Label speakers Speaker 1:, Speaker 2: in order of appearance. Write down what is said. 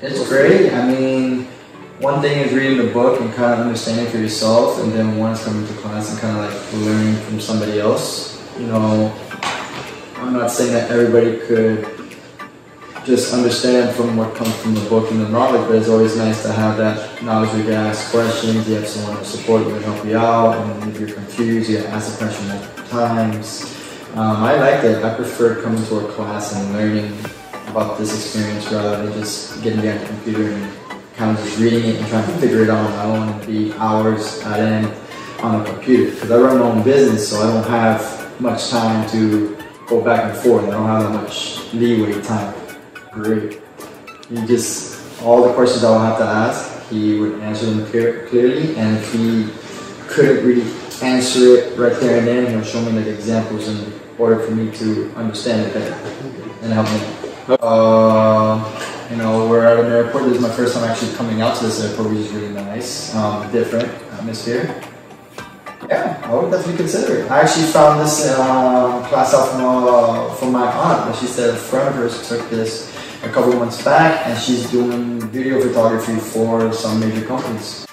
Speaker 1: It's great. I mean, one thing is reading the book and kind of understanding for yourself, and then one is coming to class and kind of like learning from somebody else. You know, I'm not saying that everybody could just understand from what comes from the book and the knowledge, but it's always nice to have that knowledge where you can ask questions, you have someone to support you and help you out, and if you're confused, you can ask the question multiple times. I liked it. I preferred coming to a class and learning about this experience rather than just getting behind the computer and kind of just reading it and trying to figure it out on my own and be hours at end on a computer. Because I run my own business, so I don't have much time to go back and forth. I don't have that much leeway time. Great. You just, all the questions I would have to ask, he would answer them clearly, and if he couldn't really answer it right there and then, he'll show me like examples in order for me to understand it better and help me. You know, we're at an airport. This is my first time actually coming out to this airport, which is really nice. Different atmosphere. Yeah, I would definitely consider it. I actually found this class out from my aunt. She said a friend of hers took this a couple months back, and she's doing video photography for some major companies.